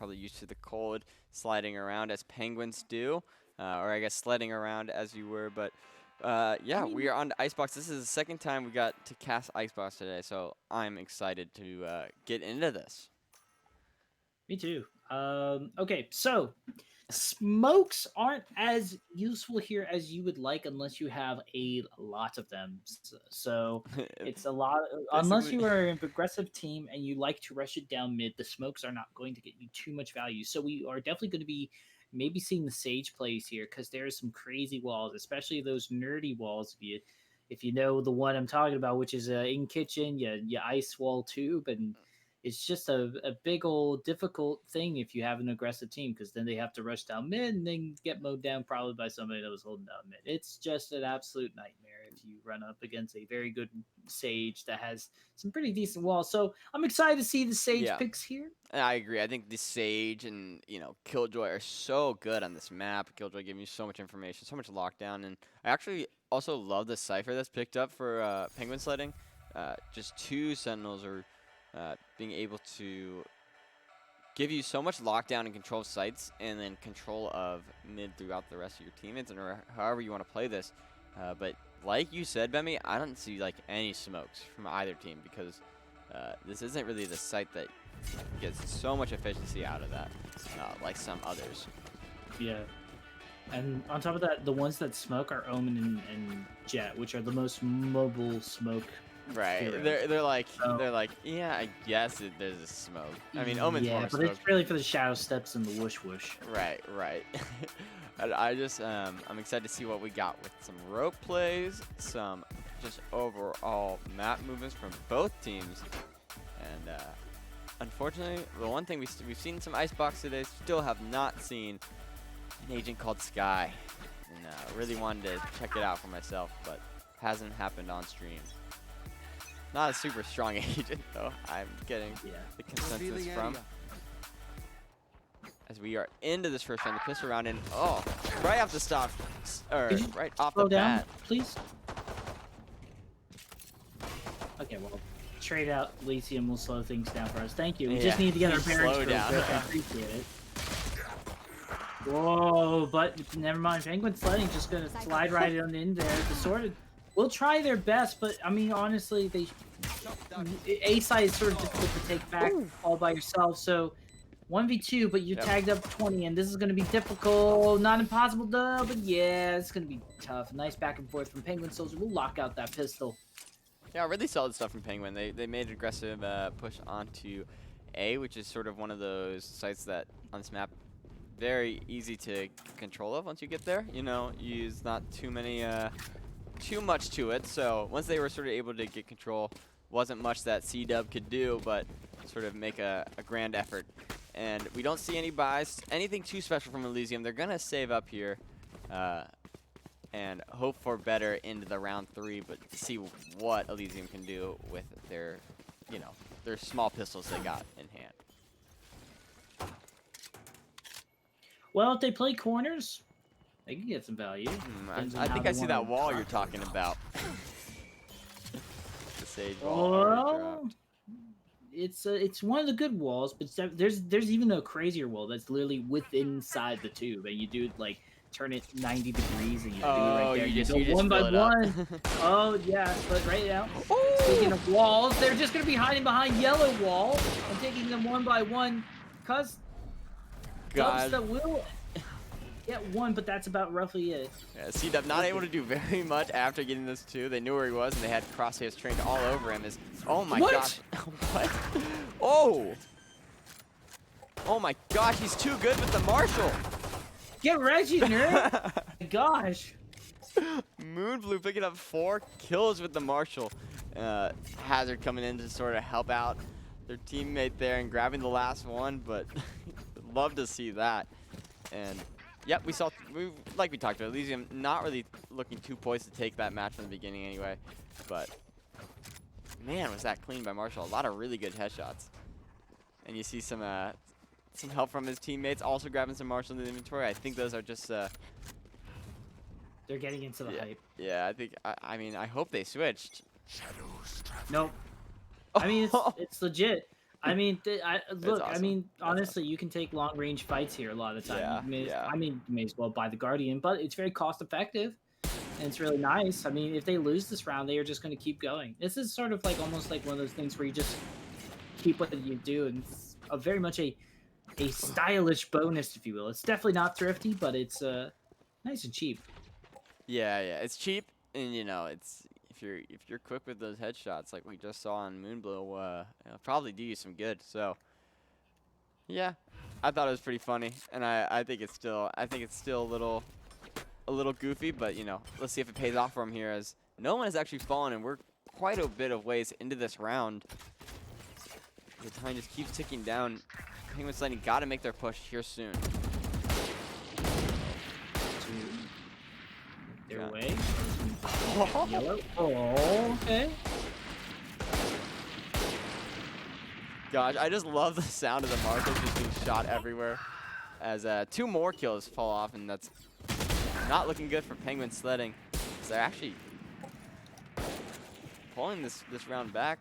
probably used to the cold, sliding around as penguins do, or I guess sledding around as you were. But I yeah, we mean, are on the icebox. This is the second time we got to cast icebox today, so I'm excited to get into this. me too. Okay, so smokes aren't as useful here as you would like unless you have a lot of them. So it's a lot. Unless Basically, you are an aggressive team and you like to rush it down mid, the smokes are not going to get you too much value. So we are definitely going to be maybe seeing the sage plays here because there's some crazy walls, especially those nerdy walls. If you know the one I'm talking about, which is in kitchen, you ice wall tube, and it's just a big old difficult thing if you have an aggressive team because then they have to rush down mid and then get mowed down probably by somebody that was holding down mid. It's just an absolute nightmare if you run up against a very good Sage that has some pretty decent walls. So I'm excited to see the Sage yeah. picks here. I agree. I think the Sage and Killjoy are so good on this map. Killjoy giving you so much information, so much lockdown, and I actually also love the cipher that's picked up for penguin sledding. Just two sentinels are being able to give you so much lockdown and control of sites, and then control of mid throughout the rest of your teammates, and however you want to play this. But like you said, Bemi, I don't see like any smokes from either team because this isn't really the site that gets so much efficiency out of that, like some others. Yeah. And on top of that, the ones that smoke are Omen and Jet, which are the most mobile smoke Right. heroes. So, They're like, yeah, I guess there's a smoke. I mean, Omen's more yeah, of a but smoke. it's really for the shadow steps and the whoosh whoosh. Right, right. And I just I'm excited to see what we got with some rope plays, some just overall map movements from both teams, and unfortunately, the one thing we've seen some icebox today, still have not seen an agent called Sky, and really wanted to check it out for myself, but hasn't happened on stream. Not a super strong agent though. I'm getting Yeah. the consensus from. As we are into this first round, the pistol round, and oh, right off the stop, or Could you right off the slow down, bat. please? Okay, well, trade out Elysium will slow things down for us. Thank you. We just Yeah, need to get our slow bearings real down. quick. I appreciate it. Whoa, but never mind. Penguin sledding just gonna slide right on in there. The sort of will try their best, but I mean honestly, A side is sort of difficult to take back all by yourself. So 1v2, but you Yep. tagged up 20, and this is gonna be difficult. Not impossible though, but yeah, it's gonna be tough. Nice back and forth from Penguin Soldier. We'll lock out that pistol. Yeah, really solid stuff from Penguin. They made an aggressive push onto A, which is sort of one of those sites that on this map very easy to control of once you get there. You know, use not too much to it. So once they were sort of able to get control, wasn't much that C-Dub could do, but sort of make a grand effort. And we don't see any buys, anything too special from Elysium. They're gonna save up here. And hope for better into the round 3, but see what Elysium can do with their, their small pistols they got in hand. Well, if they play corners, they can get some value. I think I see that wall you're talking about. The sage wall already Well, dropped. it's one of the good walls, but there's even a crazier wall that's literally within inside the tube, and you do like turn it 90 degrees, and you do it right there. you go just one by fill it up. one. Oh yeah, but right now, speaking of walls, they're just gonna be hiding behind yellow wall and taking them one by one, cause dubs that will get one, but that's about roughly it. Yeah, C-Dub not able to do very much after getting this 2. They knew where he was, and they had crosshairs trained all over him. Oh my gosh. What? Oh! Oh my gosh, he's too good with the Marshall! Get Reggie, nerd! My gosh. Moonblue picking up 4 kills with the Marshall. Hazard coming in to sort of help out their teammate there and grabbing the last one, but love to see that. And yep, like we talked about, Elysium not really looking too poised to take that match from the beginning anyway, but man, was that clean by Marshall. A lot of really good headshots. And you see some help from his teammates also grabbing some Marshall in the inventory. I think those are just They're getting into the hype. yeah, I think I mean I hope they switched. Nope. I mean, it's legit. I mean, It's look. I awesome. mean, That's honestly, awesome. you can take long range fights here a lot of the time. Yeah, yeah. You may as well buy the Guardian, but it's very cost effective and it's really nice. I mean, if they lose this round, they are just going to keep going. This is sort of like almost like one of those things where you just keep what you do, and it's a very much a stylish bonus, if you will. It's definitely not thrifty, but it's nice and cheap. Yeah, yeah. It's cheap, and you know, it's if you're quick with those headshots, like we just saw on Moonblow, it'll probably do you some good. So, yeah, I thought it was pretty funny, and I think it's still a little goofy, but you know, let's see if it pays off for him here, as no one has actually fallen, and we're quite a bit of ways into this round. The time just keeps ticking down. Penguin Sledding got to make their push here soon. Their Yeah. way. Yellow. Oh, okay. Gosh, I just love the sound of the markers just being shot everywhere. As 2 more kills fall off, and that's not looking good for Penguin Sledding. So they're actually pulling this round back.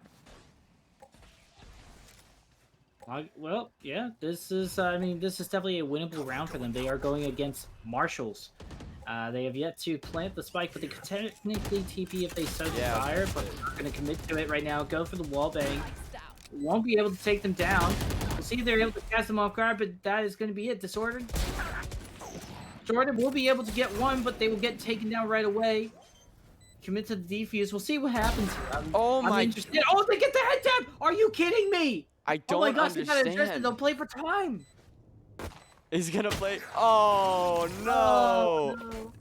Well, yeah, this is. I mean, this is definitely a winnable round for them. They are going against Marshals. They have yet to plant the spike, but they could technically TP if they so desire, but they're not going to commit to it right now. Go for the wall bang. Won't be able to take them down. We'll see if they're able to cast them off guard, but that is going to be it. Disordered. Jordan will be able to get one, but they will get taken down right away. Commit to the defuse. We'll see what happens. Oh my! Interested. Oh, they get the head tap! Are you kidding me? I don't oh my gosh, understand. they got interested. They'll play for time. He's gonna play. Oh no! Oh, no.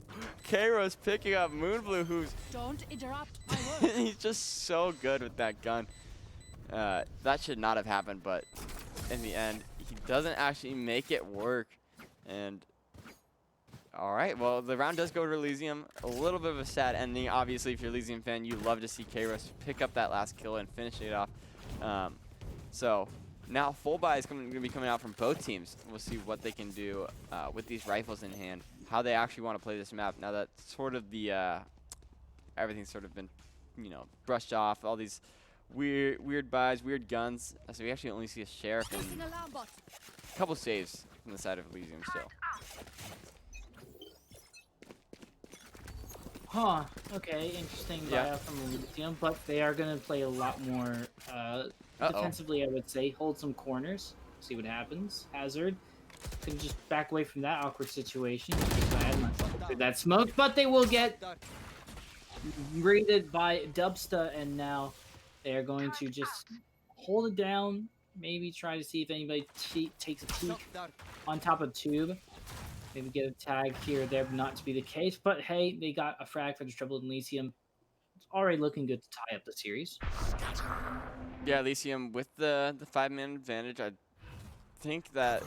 Kairo's picking up Moonblue, who's Don't interrupt my work. he's just so good with that gun. That should not have happened, but in the end, he doesn't actually make it work. And all right, well, the round does go to Elysium. A little bit of a sad ending. Obviously, if you're an Elysium fan, you love to see Kairos pick up that last kill and finish it off. So now full buy is going to be coming out from both teams. We'll see what they can do with these rifles in hand, how they actually want to play this map. Now that sort of the everything's sort of been, you know, brushed off. All these weird buys, weird guns. So we actually only see a sheriff and Placing alarm bot. a couple saves from the side of Elysium still. Huh. Okay, interesting buyout from Elysium, but they are going to play a lot more defensively, I would say. Hold some corners, see what happens. Hazard can just back away from that awkward situation. That smoke, but they will get raided by Dubsta, and now they are going to just hold it down. Maybe try to see if anybody takes a peek on top of Tube. Maybe get a tag here or there, but not to be the case. But hey, they got a frag for the trouble in Elysium. It's already looking good to tie up the series. Yeah, Elysium with the 5-man advantage. I think that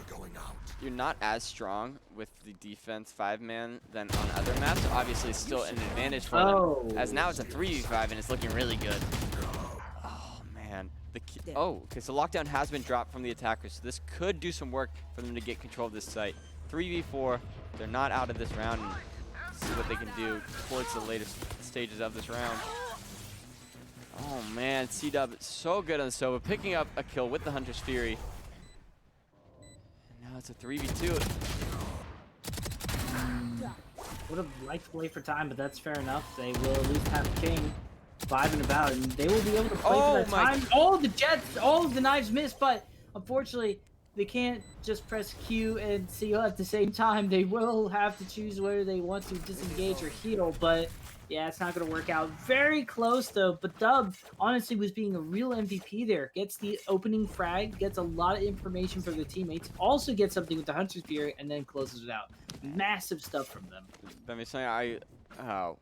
you're not as strong with the defense 5-man than on other maps. Obviously, it's still an advantage for them, as now it's a 3v5 and it's looking really good. Oh man, okay. So lockdown has been dropped from the attackers. So this could do some work for them to get control of this site. 3v4. They're not out of this round. And see what they can do towards the latest stages of this round. Oh man, C-Dub so good on the Sova, picking up a kill with the Hunter's Fury. And now it's a 3v2. Would have liked to play for time, but that's fair enough. They will at least have King vibing about, and they will be able to play for that time. All the jets, all of the knives missed, but unfortunately, they can't just press Q and seal at the same time. They will have to choose whether they want to disengage or heal, but yeah, it's not going to work out. Very close, though, but Dub, honestly, was being a real MVP there. Gets the opening frag, gets a lot of information from the teammates, also gets something with the Hunter's Fury, and then closes it out. Massive stuff from them. I mean,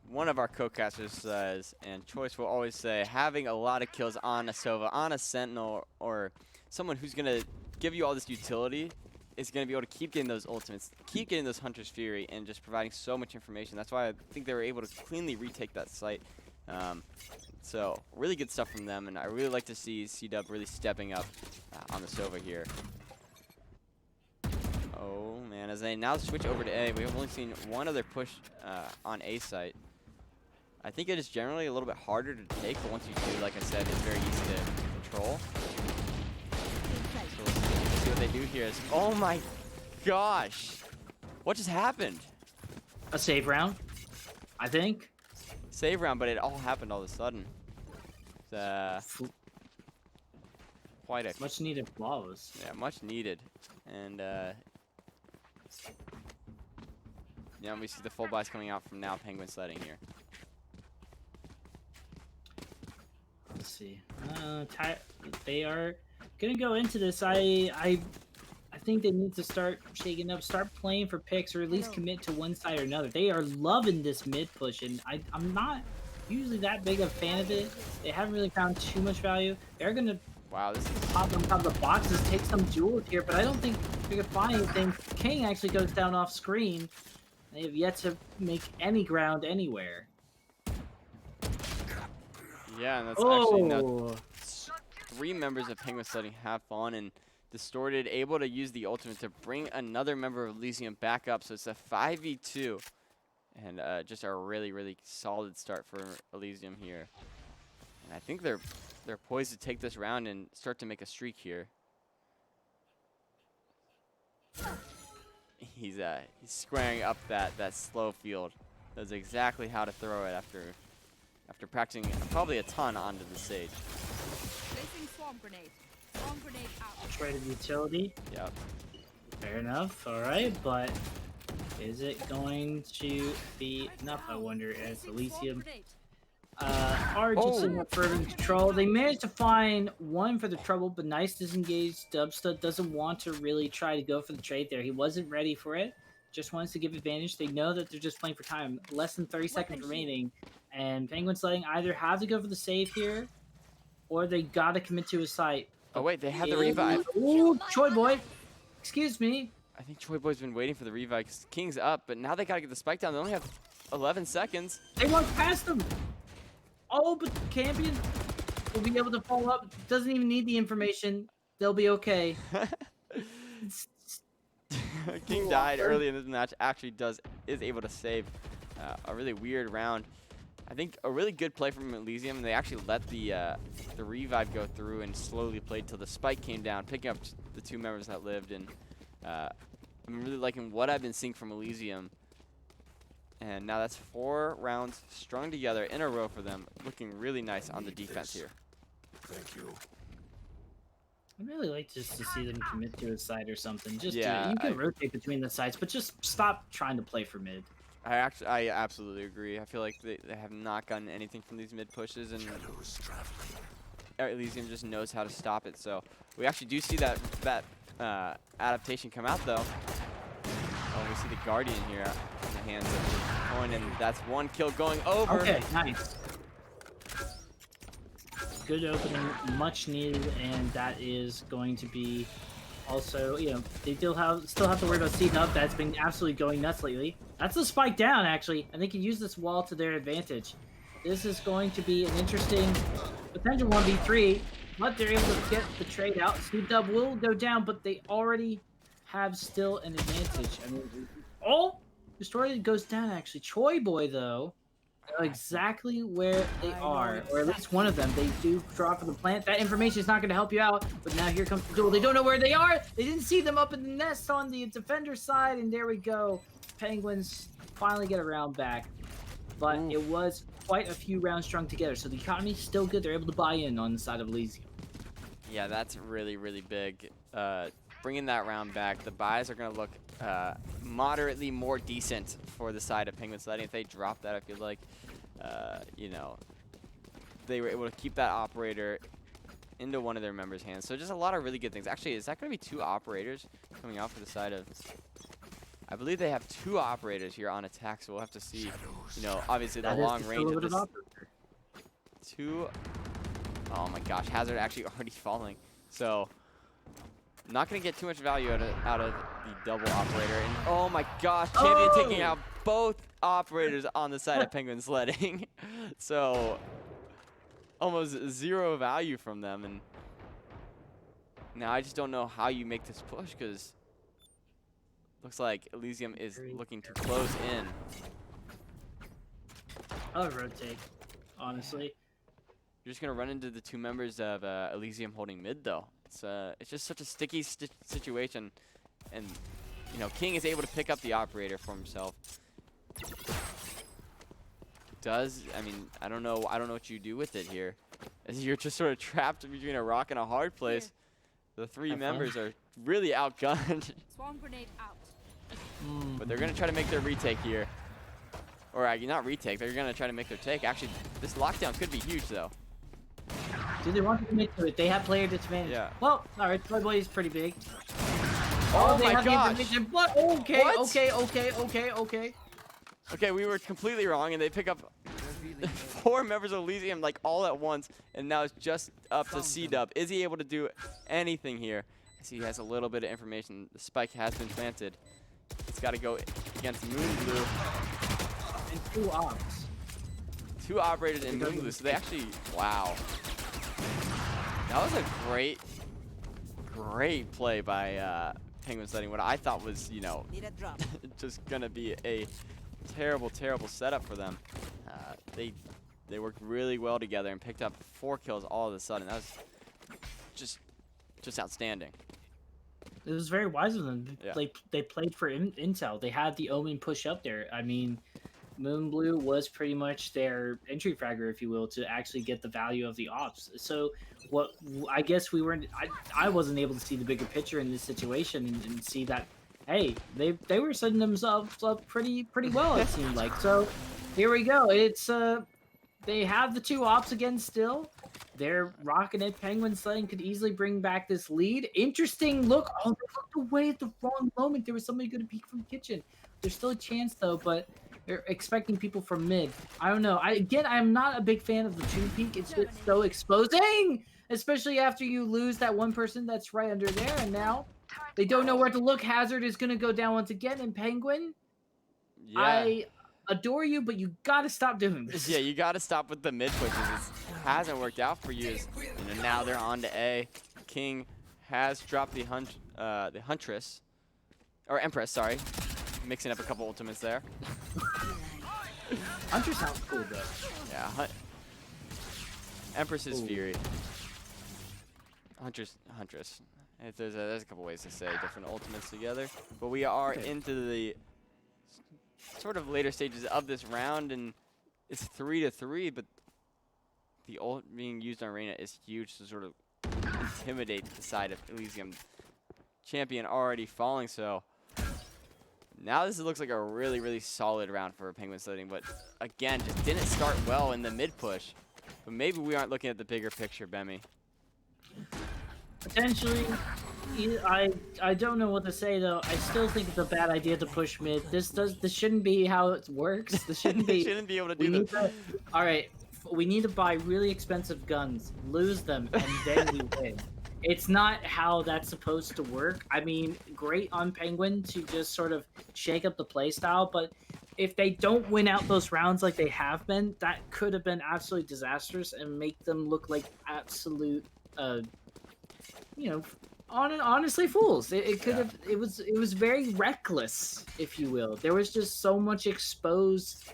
one of our co-casters says, and Choice will always say, having a lot of kills on a Sova, on a Sentinel, or someone who's going to give you all this utility is going to be able to keep getting those ultimates, keep getting those Hunter's Fury, and just providing so much information. That's why I think they were able to cleanly retake that site. So really good stuff from them, and I really like to see C-Dub really stepping up on the Sova here. Oh man, as they now switch over to A, we have only seen one other push on A site. I think it is generally a little bit harder to take, but once you do, like I said, it's very easy to control. do here is, oh my gosh, what just happened? A save round, I think. Save round, but it all happened all of a sudden. It's, quite a Much needed flawless. yeah, much needed, and yeah, we see the full buys coming out from now. Penguin Sledding here. Let's see. They are gonna go into this. I think they need to start shaking up, start playing for picks, or at least commit to one side or another. They are loving this mid push, and I'm not usually that big a fan of it. They haven't really found too much value. They're gonna Wow, this is pop on top of the boxes, take some jewels here, but I don't think they're gonna find anything. King actually goes down off screen. They have yet to make any ground anywhere. yeah, and that's actually now Oh, 3 members of Penguin Sledding have fallen, and Distorted able to use the ultimate to bring another member of Elysium back up. So it's a 5v2, and just a really solid start for Elysium here. And I think they're poised to take this round and start to make a streak here. He's squaring up that slow field. Knows exactly how to throw it after practicing probably a ton onto the stage. Placing swarm grenade. Swarm grenade out. traded utility. Yep. Fair enough. All right, but is it going to be enough? I wonder. As Placing swarm Elysium grenade. are just in further control. They managed to find one for the trouble, but nice disengaged. Dubstud doesn't want to really try to go for the trade there. He wasn't ready for it. Just wants to give advantage. They know that they're just playing for time. Less than 30 seconds remaining, and Penguin Sledding either have to go for the save here, or they gotta commit to a site. Oh wait, they have the revive. Ooh, Choi Boy. Excuse me. I think Choi Boy's been waiting for the revive because King's up, but now they gotta get the spike down. They only have 11 seconds. They walked past them. Oh, but Campion will be able to follow up. Doesn't even need the information. They'll be okay. King died early in this match. Actually is able to save a really weird round. I think a really good play from Elysium, and they actually let the revive go through and slowly played till the spike came down, picking up the 2 members that lived. And I'm really liking what I've been seeing from Elysium. And now that's 4 rounds strung together in a row for them, looking really nice on the defense here. Thank you. I'd really like just to see them commit to a side or something. Just Yeah, you can rotate between the sides, but just stop trying to play for mid. I absolutely agree. I feel like they have not gotten anything from these mid pushes, and Shadows traveling. Elysium just knows how to stop it. So we actually do see that adaptation come out though. Oh, we see the Guardian here in the hands of the Coin, and that's 1 kill going over. Okay, nice. Good opening, much needed, and that is going to be also, you know, they still have to worry about C-Nub. That's been absolutely going nuts lately. That's a spike down, actually, and they can use this wall to their advantage. This is going to be an interesting potential 1v3, but they're able to get the trade out. C-Dub will go down, but they already have still an advantage. I mean, oh, Destroyed goes down, actually. Choi Boy, though, know exactly where they are, or at least one of them. They do draw for the plant. That information is not going to help you out, but now here comes the duel. They don't know where they are. They didn't see them up in the nest on the defender side, and there we go. Penguins finally get a round back, but it was quite a few rounds strung together, so the economy's still good. They're able to buy in on the side of Elysium. Yeah, that's really, really big. Bringing that round back, the buys are going to look moderately more decent for the side of Penguin Sledding. If they drop that, I feel like, you know, they were able to keep that operator into one of their members' hands. So just a lot of really good things. Actually, is that going to be 2 operators coming out for the side of... I believe they have 2 operators here on attack, so we'll have to see, you know, obviously the long range of this. 2... Oh my gosh, Hazard actually already falling. So... not going to get too much value out of the double operator. And oh my gosh, Champion taking out both operators on the side of Penguin Sledding. So almost 0 value from them. And now I just don't know how you make this push, because looks like Elysium is looking to close in. I'll rotate, honestly. You're just going to run into the 2 members of Elysium holding mid, though. It's just such a sticky situation, and you know, King is able to pick up the operator for himself. I mean, I don't know what you do with it here, as you're just sort of trapped between a rock and a hard place. The three members are really outgunned. Swarm grenade out. But they're gonna try to make their retake here, or not retake. They're gonna try to make their take. Actually, this lockdown could be huge though. Do they want to commit to it? They have player disadvantage. Yeah. Well, all right. Toy is pretty big. Oh they my have the gosh! information, but okay, What? okay. Okay, we were completely wrong, and they pick up 4 members of Elysium like all at once, and now it's just up to C-Dub. Is he able to do anything here? I see he has a little bit of information. The spike has been planted. It's got to go against Moon Blue. And 2 ops. 2 operators in Moon Blue, so they actually, wow. That was a great play by Penguin Sledding. What I thought was, you know, just going to be a terrible setup for them. They worked really well together and picked up 4 kills all of a sudden. That was just outstanding. It was very wise of them. Yeah. They played for intel. They had the Omen push up there. I mean, Moon Blue was pretty much their entry fragger, if you will, to actually get the value of the ops. So what I guess we weren't. I wasn't able to see the bigger picture in this situation and see that. Hey, they were setting themselves up pretty well, it seemed like. So here we go. It's they have the 2 ops again still. They're rocking it. Penguin Sledding could easily bring back this lead. Interesting look. Oh, they looked away at the wrong moment. There was somebody going to peek from kitchen. There's still a chance though, but they're expecting people from mid. I don't know. I'm not a big fan of the 2 peek. It's just so exposing, especially after you lose that one person that's right under there, and now they don't know where to look. Hazard is going to go down once again, and Penguin, Yeah. I adore you, but you got to stop doing this. Yeah, you got to stop with the mid pushes. It hasn't worked out for you. You know, now they're on to A. King has dropped the Huntress, or Empress, sorry. Mixing up a couple ultimates there. Hunter sounds cool though. Yeah, Empress's Ooh. Fury. Huntress. There's a couple ways to say different ultimates together, but we are into the sort of later stages of this round, and it's 3-3, but the ult being used on Reyna is huge to sort of intimidate the side of Elysium. Champion already falling, so now this looks like a really solid round for Penguin Sledding, but again, just didn't start well in the mid push. But maybe we aren't looking at the bigger picture, Bemi. Potentially, I don't know what to say though. I still think it's a bad idea to push mid. This shouldn't be how it works. This shouldn't be. Shouldn't be able to do that. All right, we need to buy really expensive guns, lose them, and then we win. It's not how that's supposed to work. I mean, great on Penguin to just sort of shake up the playstyle, but if they don't win out those rounds like they have been, that could have been absolutely disastrous and make them look like absolute, you know, honestly fools. It could have. It was very reckless, if you will. There was just so much exposed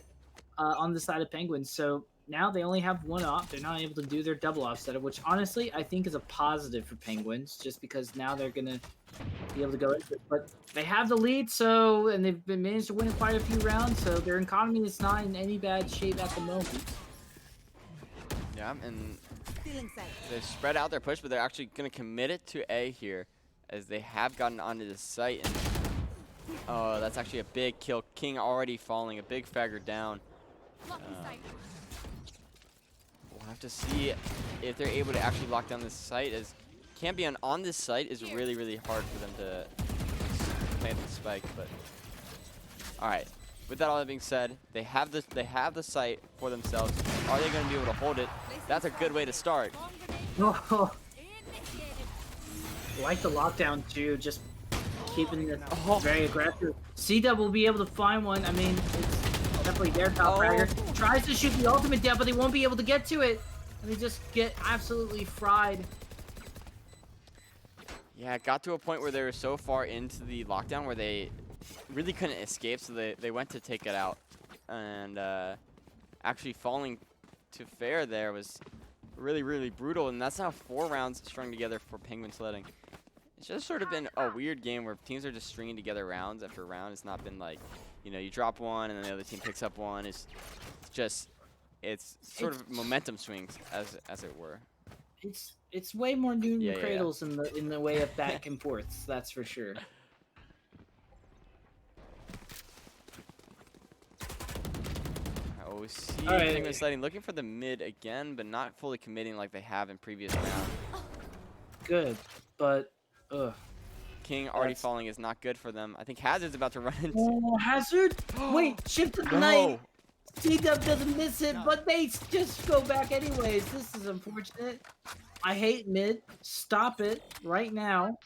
on the side of Penguins. So now they only have 1 op. They're not able to do their double op setup, which honestly I think is a positive for Penguins, just because now they're gonna be able to go into it. But they have the lead, and they've been managed to win quite a few rounds, so their economy is not in any bad shape at the moment. Yeah, and they've spread out their push, but they're actually going to commit it to A here, as they have gotten onto the site. And oh, that's actually a big kill. King already falling, a big fragger down. We'll have to see if they're able to actually lock down this site, as Campion on this site is really hard for them to plant the spike. But all right, with that all being said, they have the site for themselves. Are they going to be able to hold it? That's a good way to start. Oh, like the lockdown too, just keeping it very aggressive. C-Dub will be able to find one. I mean, it's definitely their top fragger. Tries to shoot the ultimate down, but they won't be able to get to it. And they just get absolutely fried. Yeah, it got to a point where they were so far into the lockdown where they really couldn't escape, so they went to take it out. And actually falling to fair there was really, really brutal. And that's now 4 rounds strung together for Penguin Sledding. It's just sort of been a weird game where teams are just stringing together rounds after round. It's not been like, you know, you drop one and then the other team picks up one. It's sort of momentum swings, as it were. It's way more Newton Yeah, yeah, yeah. cradles in the way of back and forths. That's for sure. Oh, we see All right. Penguin Sledding looking for the mid again, but not fully committing like they have in previous rounds. Good, but King already That's- falling is not good for them. I think Hazard's about to run into. oh, Hazard! Wait, shift to the No. night. C-Dub doesn't miss it, but they just go back anyways. This is unfortunate. I hate mid. Stop it right now.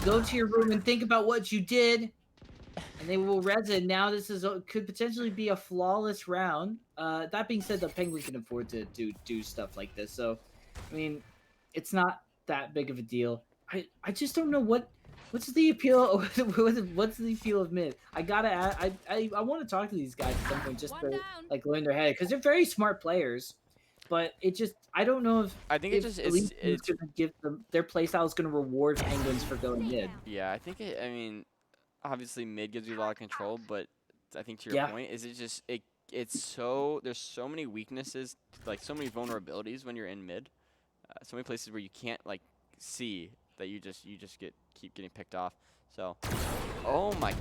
Go to your room and think about what you did, and they will res it. Now this could potentially be a flawless round. That being said, the Penguin can afford to do stuff like this. So, I mean, it's not that big of a deal. I just don't know what's the appeal. What's the appeal of mid? I want to talk to these guys at some point just One to down. like go in their head because they're very smart players. But I don't know if I think it just Elysium is it's going to give them their playstyle is going to reward Penguins for going mid. yeah. I think I mean, obviously mid gives you a lot of control, but I think to your Yeah. point is it's so there's so many weaknesses, like so many vulnerabilities when you're in mid. So many places where you can't like see that you just keep getting picked off. So, oh my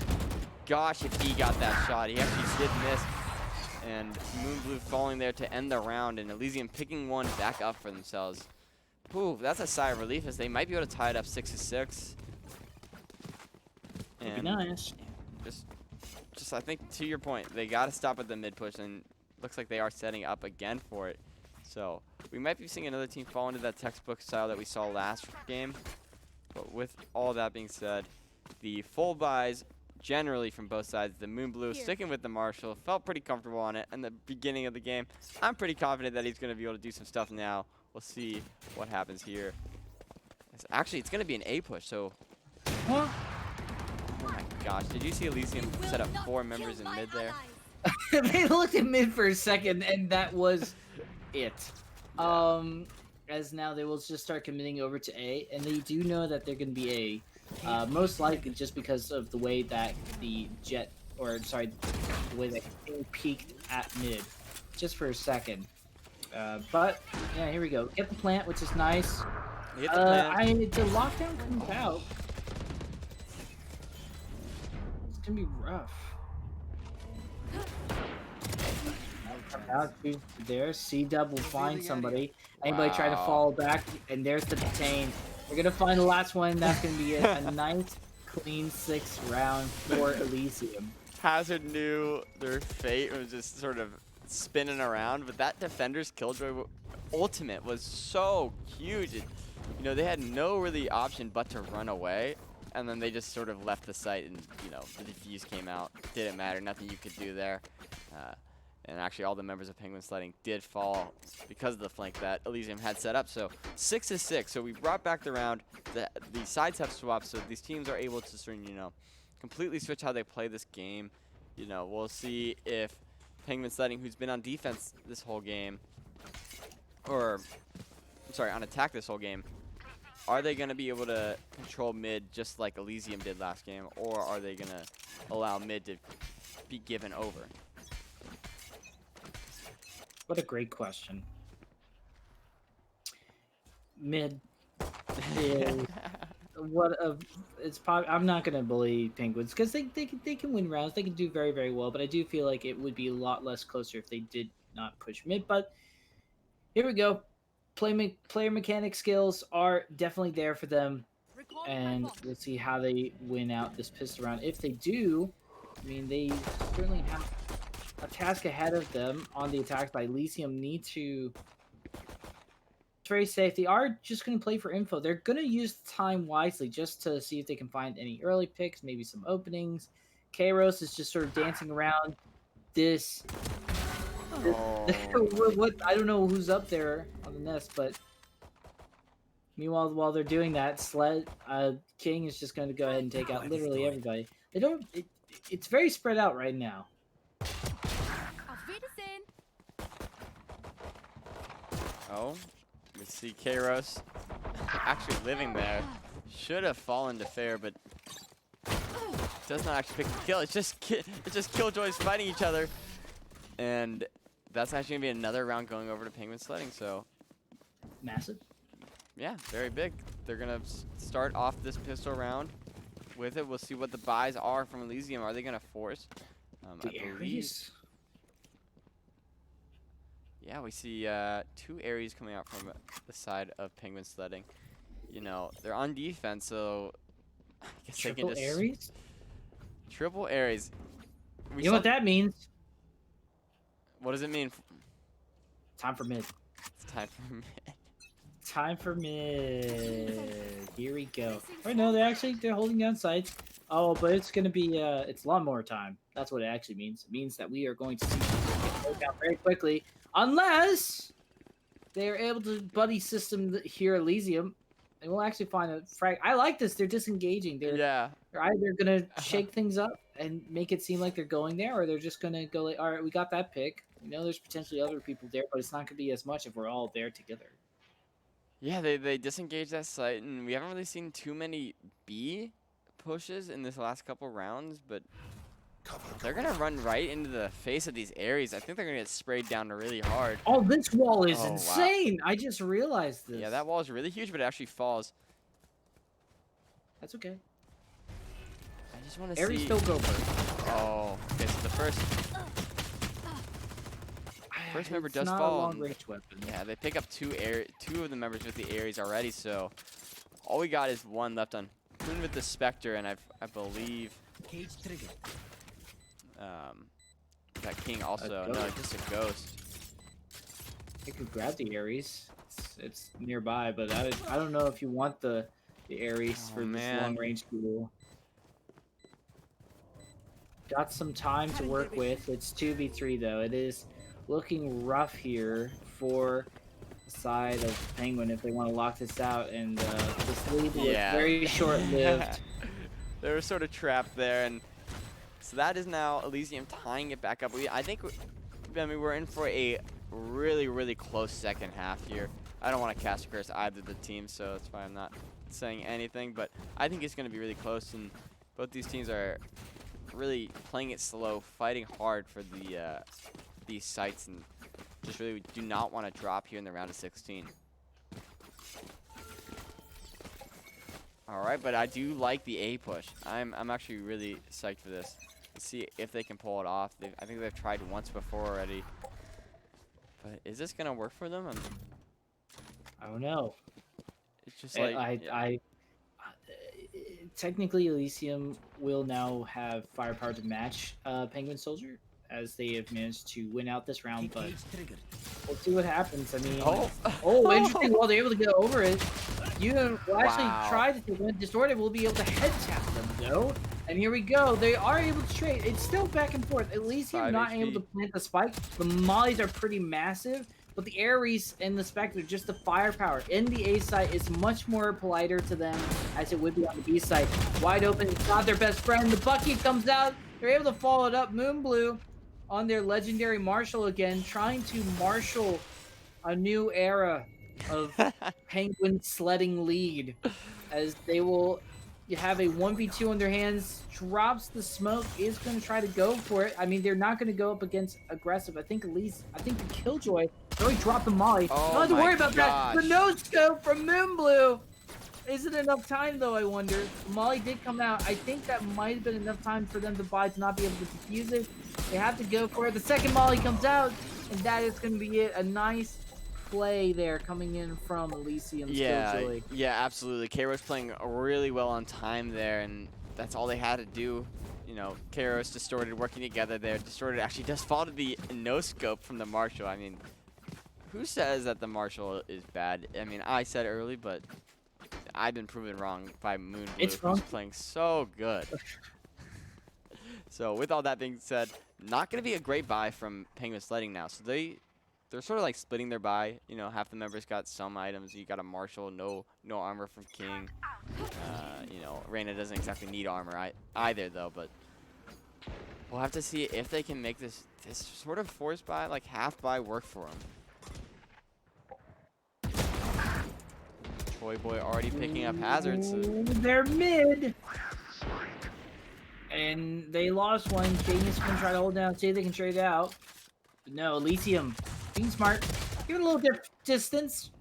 gosh, if he got that shot, he actually did miss. And Moonblue falling there to end the round, and Elysium picking one back up for themselves. Ooh, that's a sigh of relief as they might be able to tie it up 6-6. Would be And nice. just I think to your point, they got to stop at the mid push, and looks like they are setting up again for it. So we might be seeing another team fall into that textbook style that we saw last game. But with all that being said, the full buys generally from both sides, the Moonblue Here. sticking with the Marshall, felt pretty comfortable on it in the beginning of the game. I'm pretty confident that he's going to be able to do some stuff now. We'll see what happens here. Actually, it's going to be an A push, so Huh? oh my gosh, did you see Elysium set up 4 members in mid there? They looked at mid for a second, and that was it. As now they will just start committing over to A, and they do know that they're going to be A, most likely just because of the way that the the way that King peaked at mid, just for a second. But yeah, here we go. Get the plant, which is nice. He hit the plan. The lockdown comes out. It's gonna be rough. Out to there, C-Dub will find somebody. Anybody try to Wow. fall back, and there's the detain. They're gonna find the last one. That's gonna be a nice, clean 6th round for Elysium. Hazard knew their fate was just sort of spinning around, but that defender's killjoy ultimate was so huge. You know, they had no really option but to run away, and then they just sort of left the site, and you know, the defuse came out. Didn't matter, nothing you could do there. And actually, all the members of Penguin Sledding did fall because of the flank that Elysium had set up. So 6-6. So we brought back the round. The sides have swapped, so these teams are able to sort of, you know, completely switch how they play this game. You know, we'll see if Penguin Sledding, who's been on defense this whole game, or I'm sorry, on attack this whole game, are they going to be able to control mid just like Elysium did last game, or are they going to allow mid to be given over? What a great question. Mid is I'm not gonna bully Penguins because they can win rounds. They can do very, very well, but I do feel like it would be a lot less closer if they did not push mid. But here we go. Player mechanic skills are definitely there for them, and we'll see how they win out this pistol round. If they do, I mean, they certainly have a task ahead of them on the attack by Elysium. Need to very safe. They are just going to play for info. They're going to use time wisely just to see if they can find any early picks, maybe some openings. Kairos is just sort of dancing around this. What I don't know who's up there on the nest, but meanwhile, while they're doing that, King is just going to go ahead and take out literally everybody. They don't. It's very spread out right now. Oh, we see Kairos actually living there. Should have fallen to fair, but does not actually pick the kill. It's just Killjoys fighting each other, and that's actually gonna be another round going over to Penguin Sledding. So Massive. yeah, very big. They're gonna start off this pistol round with it. We'll see what the buys are from Elysium. Are they gonna force? I The believe. Ares. Yeah, we see 2 Ares coming out from the side of Penguin Sledding. You know, they're on defense, so I guess Triple they can just Ares. triple Ares. You know what that means? What does it mean? Time for mid. It's time for mid. Time for mid. Here we go. Right, no, they're holding down sights. Oh, but it's gonna be it's lawnmower time. That's what it actually means. It means that we are going to see it go down very quickly, unless they are able to buddy system here Elysium. And we'll actually find a frag. I like this. They're disengaging. Yeah. They're either gonna shake things up and make it seem like they're going there, or they're just gonna go like, all right, we got that pick. We know there's potentially other people there, but it's not gonna be as much if we're all there together. Yeah, they disengaged that site, and we haven't really seen too many B pushes in this last couple rounds, but they're gonna run right into the face of these Ares. I think they're gonna get sprayed down really hard. Oh, this wall is Oh, wow. insane! I just realized this. Yeah, that wall is really huge, but it actually falls. That's okay. I just want to Ares see. still go first. Oh, okay. So the first member It's does not fall. a long and- range weapon. Yeah, they pick up two of the members with the Ares already. So all we got is one left on Poon with the Spectre, and I believe that King also. No, ghost. just a ghost. You could grab the Ares. It's nearby, but I don't know if you want the Ares Oh, for this man. long range duel. Got some time to work with. It's 2v3 though. It is looking rough here for the side of Penguin if they want to lock this out, and this lead was Yeah. very short-lived. They were sort of trapped there, and so that is now Elysium tying it back up. I think we're in for a really, really close second half here. I don't want to cast a curse either of the teams, so that's why I'm not saying anything, but I think it's going to be really close, and both these teams are really playing it slow, fighting hard for these sites, and just really do not want to drop here in the round of 16. All right, but I do like the A push. I'm actually really psyched for this. Let's see if they can pull it off. I think they've tried once before already. But is this gonna work for them? I don't know. It's just like Technically Elysium will now have firepower to match Penguin Soldier, as they have managed to win out this round, but we'll see what happens. I mean, oh, interesting. Well, they're able to get over it. You will actually Wow. try to take one. Distorted will be able to head tap them though. And here we go. They are able to trade. It's still back and forth. Elysium 5 not HP. able to plant the spike. The mollies are pretty massive, but the Ares and the Spectre, just the firepower in the A site is much more politer to them as it would be on the B site. Wide open, it's not their best friend. The Bucky comes out. They're able to follow it up. Moonblue on their legendary Marshall again, trying to marshal a new era of Penguin sledding lead, as they will have a 1v2 on their hands. Drops the smoke, is going to try to go for it. I mean, they're not going to go up against aggressive. I think the Killjoy already dropped the molly. Oh Don't have to my worry about that. The gosh. no scope from Moonblue. Isn't enough time though, I wonder. Molly did come out. I think that might have been enough time for them to buy to not be able to defuse it. They have to go for it. The second molly comes out, and that is going to be it. A nice play there coming in from Elysium's Killjoy. Yeah, absolutely. Kairos playing really well on time there, and that's all they had to do. You know, Kairos, Distorted working together there. Distorted actually does fall to the no scope from the Marshall. I mean, who says that the Marshall is bad? I mean, I said early, but I've been proven wrong by Moonblue, It's wrong. who's playing so good. So with all that being said, not going to be a great buy from Penguin Sledding now. So they're sort of like splitting their buy. You know, half the members got some items. You got a Marshall, no armor from King. You know, Reyna doesn't exactly need armor either though, but we'll have to see if they can make this sort of forced buy, like half buy, work for them. Toy Boy already picking up hazards. Ooh, they're mid. And they lost one. Genius can try to hold down, see if they can trade out. But no, Elysium being smart, giving a little distance,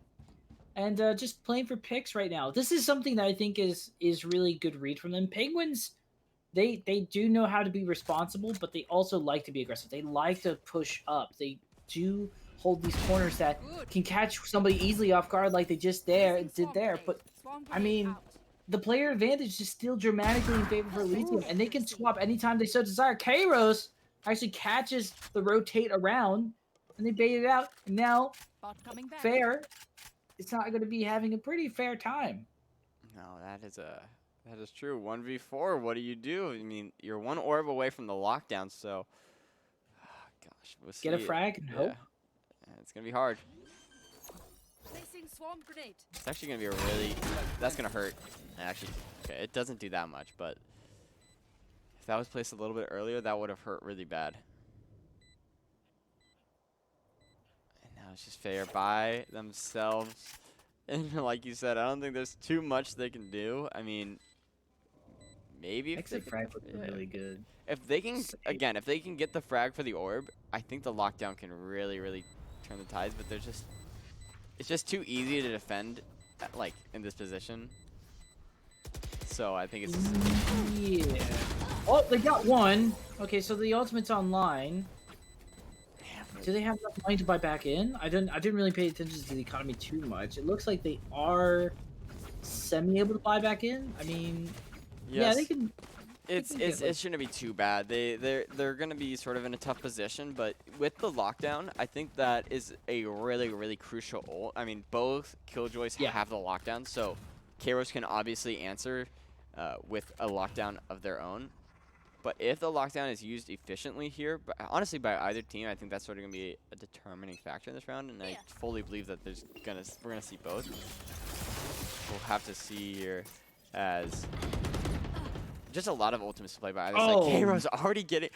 and just playing for picks right now. This is something that I think is really good read from them. Penguins, they do know how to be responsible, but they also like to be aggressive. They like to push up. They do hold these corners that can catch somebody easily off guard, like they just did there. But I mean, the player advantage is still dramatically in favor for Elysium, and they can swap anytime they so desire. Kairos actually catches the rotate around, and they bait it out. And now, fair, it's not going to be having a pretty fair time. No, that is true. 1v4. What do you do? I mean, you're one orb away from the lockdown, so gosh, we'll see. Get a frag and hope. Yeah, it's gonna be hard. Placing swarm grenade. It's actually gonna be a really. That's gonna hurt. Actually, okay, it doesn't do that much, but if that was placed a little bit earlier, that would have hurt really bad. And now it's just fair by themselves. And like you said, I don't think there's too much they can do. I mean, maybe if Exit frag would be really good. If they can, again, if they can get the frag for the orb, I think the lockdown can really turn the tides. But it's just too easy to defend, like in this position. So I think it's. Yeah. Oh, they got one. Okay, so the ultimate's online. Do they have enough money to buy back in? I didn't really pay attention to the economy too much. It looks like they are semi able to buy back in. I mean, yes. Yeah, they can. It shouldn't be too bad. They're gonna be sort of in a tough position, but with the lockdown, I think that is a really crucial ult. I mean, both Killjoys have the lockdown, so Kairos can obviously answer with a lockdown of their own. But if the lockdown is used efficiently here, but honestly by either team, I think that's sort of gonna be a determining factor in this round, and I fully believe that we're gonna see both. We'll have to see here as just a lot of ultimates to play by either side. Kairos already getting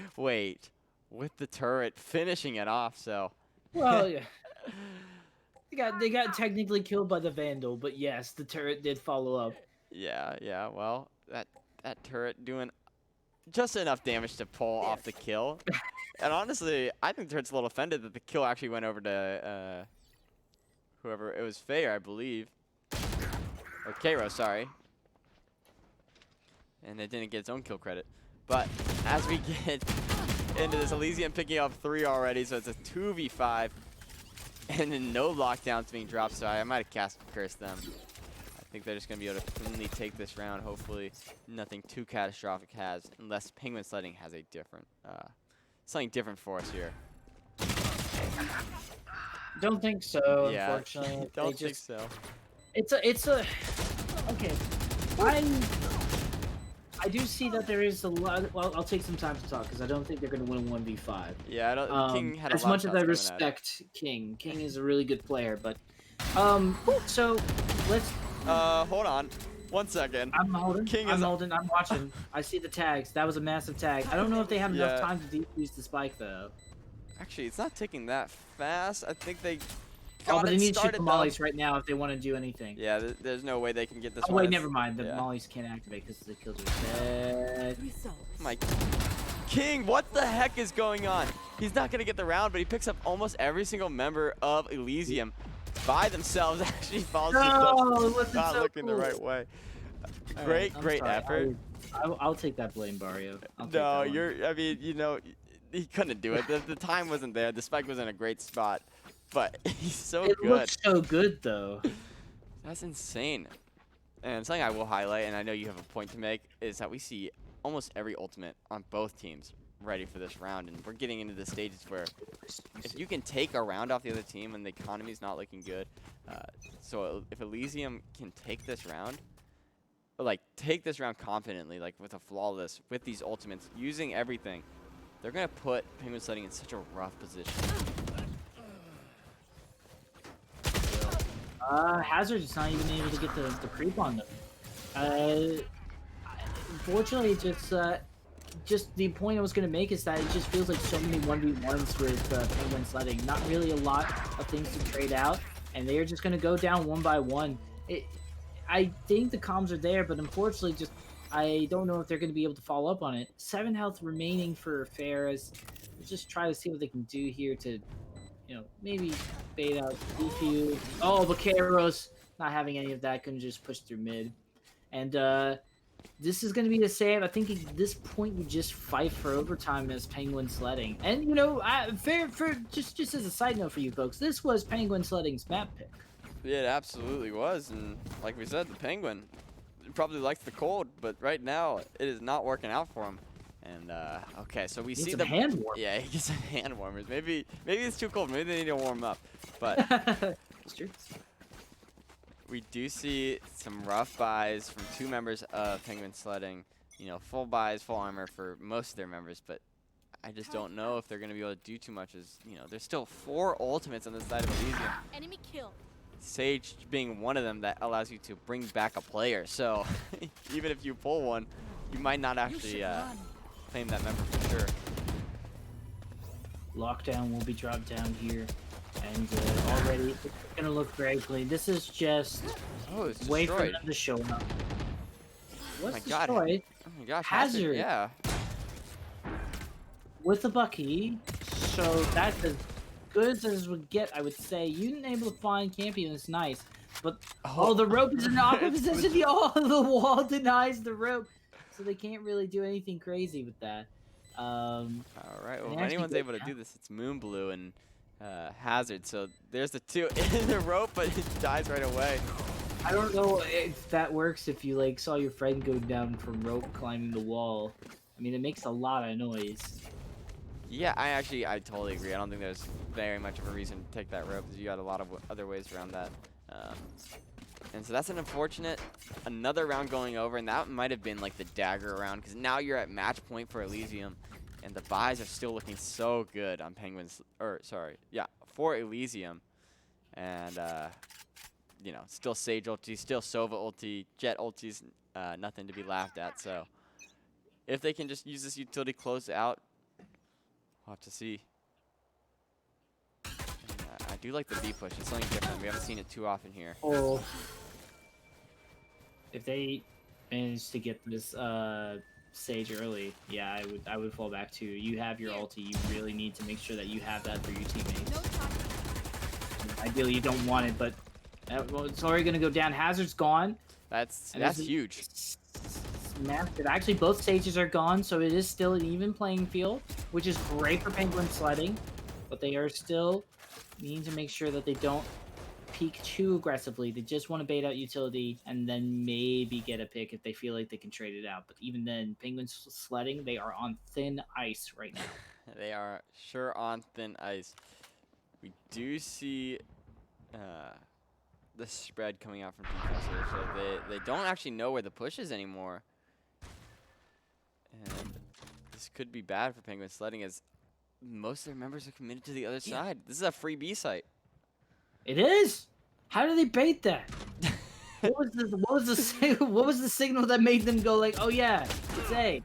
with the turret finishing it off. So well, yeah, they got technically killed by the Vandal, but yes, the turret did follow up. Yeah. Well, that turret doing just enough damage to pull off the kill. And honestly, I think the turret's a little offended that the kill actually went over to whoever it was, Faye, I believe, or Kairos, sorry. And it didn't get its own kill credit. But as we get into this, Elysium picking up 3 already, so it's a 2v5. And then no lockdowns being dropped, so I might have cast cursed them. I think they're just going to be able to cleanly take this round. Hopefully nothing too catastrophic unless Penguin Sledding has a different, something different for us here. Don't think so, yeah, unfortunately. don't think so. It's a okay. I do see that there is a lot. Well, I'll take some time to talk because I don't think they're going to win 1v5. Yeah, I don't. King had a as lot much of as I shots respect King. King is a really good player, but so let's. Hold on, 1 second. I'm holding. King I'm is holding. I'm watching. I see the tags. That was a massive tag. I don't know if they have enough time to defuse the spike though. Actually, it's not ticking that fast. I think they. Oh, but they need to shoot started the mollies right now if they want to do anything. Yeah, there's no way they can get this. Oh one. wait, never mind. The mollies can't activate because the kills are dead. My King, what the heck is going on? He's not gonna get the round, but he picks up almost every single member of Elysium by themselves. Actually falls not so looking the right way. Great effort. I'll take that blame, Barrio. No, I mean, you know, he couldn't do it. The time wasn't there. The spike was in a great spot. But he's so good. It looks so good, though. That's insane. And something I will highlight, and I know you have a point to make, is that we see almost every ultimate on both teams ready for this round. And we're getting into the stages where if you can take a round off the other team when the economy's not looking good, so if Elysium can take this round, confidently, like with a flawless, with these ultimates, using everything, they're going to put Penguin Sledding in such a rough position. Hazard is not even able to get the creep on them. Unfortunately, just the point I was going to make is that it just feels like so many 1v1s with Penguin Sledding. Not really a lot of things to trade out, and they are just going to go down one by one. I think the comms are there, but unfortunately, just I don't know if they're going to be able to follow up on it. 7 health remaining for Ferris. We'll just try to see what they can do here to, maybe bait out DQ. Oh, Vaqueros not having any of that, couldn't just push through mid. And this is going to be the same. I think at this point you just fight for overtime as Penguin Sledding. And for just as a side note for you folks, this was Penguin Sledding's map pick. Yeah, it absolutely was, and like we said, the Penguin probably likes the cold, but right now it is not working out for him. And okay, so we see some the hand warmers. Yeah, he gets some hand warmers. Maybe it's too cold. Maybe they need to warm up. But It's true. we do see some rough buys from 2 members of Penguin Sledding. Full buys, full armor for most of their members, but I just don't know if they're going to be able to do too much. There's still 4 ultimates on the side of Elysium. Enemy kill. Sage being one of them that allows you to bring back a player. So even if you pull one, you might not actually claim that member for sure. Lockdown will be dropped down here, and already it's gonna look very clean. This is just It's wait for destroyed. them to show up. What's my God. destroyed? Oh my gosh, Hazard. Yeah. With the Bucky, so that's as good as we get, I would say. You didn't able to find Campion is nice, but the rope is in the opposite position. The wall denies the rope, so they can't really do anything crazy with that. All right. Well, if actually anyone's go able to down. do this, it's Moonblue and Hazard. So there's the 2 in the rope, but it dies right away. I don't know if that works if you saw your friend go down from rope climbing the wall. I mean, it makes a lot of noise. Yeah, I totally agree. I don't think there's very much of a reason to take that rope, because you got a lot of other ways around that. And so that's an unfortunate. Another round going over, and that might have been like the dagger round, because now you're at match point for Elysium, and the buys are still looking so good on Penguins. For Elysium, and still Sage ulti, still Sova ulti, Jet ulti's nothing to be laughed at. So if they can just use this utility close out, we'll have to see. And, I do like the B push. It's something different. We haven't seen it too often here. Oh, if they manage to get this Sage early, yeah, I would fall back too. You have your ulti. You really need to make sure that you have that for your teammates. No time. Ideally, you don't want it, but it's already gonna go down. Hazard's gone. That's And there's a- huge. Massive. Actually, both stages are gone, so it is still an even playing field, which is great for Penguin Sledding. But they are still needing to make sure that they don't peek too aggressively. They just want to bait out utility and then maybe get a pick if they feel like they can trade it out. But even then, Penguin Sledding, they are on thin ice right now. They are sure on thin ice. We do see the spread coming out from defense here, so they don't actually know where the push is anymore. And this could be bad for Penguin Sledding, as most of their members are committed to the other side. This is a free B site. It is. How did they bait that? What was the signal that made them go like, oh yeah, it's A.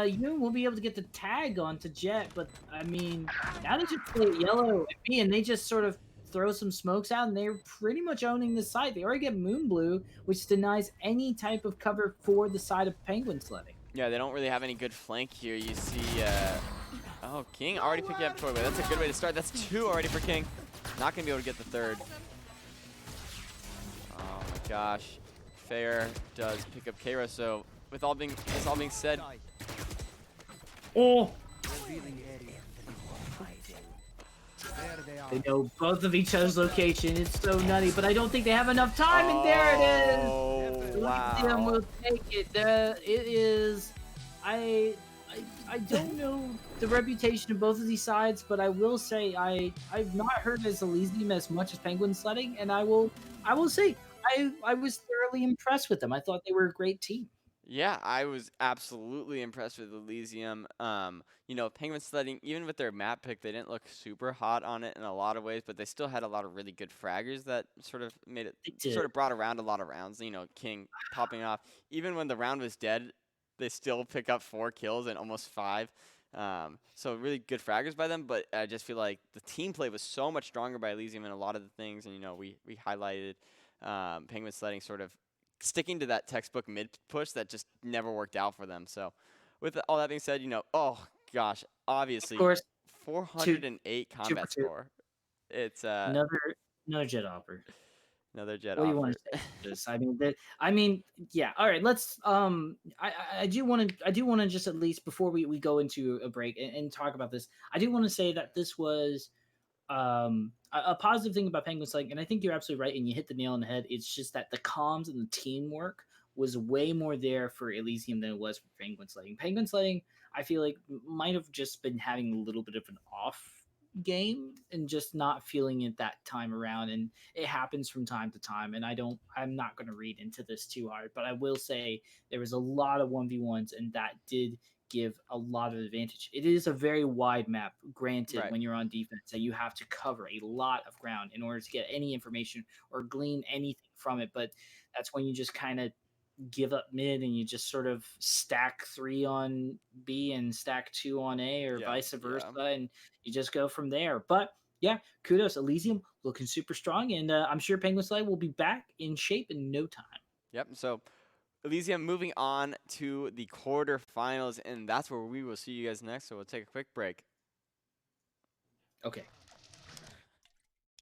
You won't be able to get the tag onto Jet, but I mean, now they just play yellow and B, and they just sort of throw some smokes out, and they're pretty much owning the site. They already get Moonblue, which denies any type of cover for the side of Penguin Sledding. Yeah, they don't really have any good flank here. You see, oh, King already picked up Toy. That's a good way to start. That's 2 already for King. Not gonna be able to get the 3rd. Oh my gosh. Fair does pick up Kara. So with this all being said, Oh! They know both of each other's location. It's so nutty, but I don't think they have enough time, and there it is! Oh, Elysium wow. will take it. It is. I don't know the reputation of both of these sides, but I will say I've not heard as Elysium as much as Penguin Sledding, and I will say I was thoroughly impressed with them. I thought they were a great team. Yeah, I was absolutely impressed with Elysium. Penguin Sledding, even with their map pick, they didn't look super hot on it in a lot of ways, but they still had a lot of really good fraggers that sort of made it, They did. sort of brought around a lot of rounds. King popping off. Even when the round was dead, they still pick up 4 kills and almost 5. So really good fraggers by them, but I just feel like the team play was so much stronger by Elysium in a lot of the things, and we highlighted Penguin Sledding sort of sticking to that textbook mid push that just never worked out for them. So, with all that being said, oh gosh, Of obviously course, 408 two for combat two. score. It's Another jet hopper. another jet What do you want offer. to say? Just, I mean, yeah. All right, let's. I do want to. I do want to just at least before we go into a break and talk about this. I do want to say that this was a positive thing about Penguin Sledding, and I think you're absolutely right, and you hit the nail on the head. It's just that the comms and the teamwork was way more there for Elysium than it was for Penguin Sledding. Penguin Sledding, I feel like might have just been having a little bit of an off game and just not feeling it that time around, and it happens from time to time. And I'm not going to read into this too hard, but I will say there was a lot of 1v1s, and that did give a lot of advantage. It is a very wide map, granted, Right. when you're on defense, that you have to cover a lot of ground in order to get any information or glean anything from it. But that's when you just kind of give up mid and you just sort of stack 3 on B and stack 2 on A, or Yeah. vice versa, Yeah. and you just go from there. But yeah, kudos. Elysium looking super strong, and I'm sure Penguin Slide will be back in shape in no time. Yep. So Elysium moving on to the quarterfinals, and that's where we will see you guys next. So we'll take a quick break. Okay.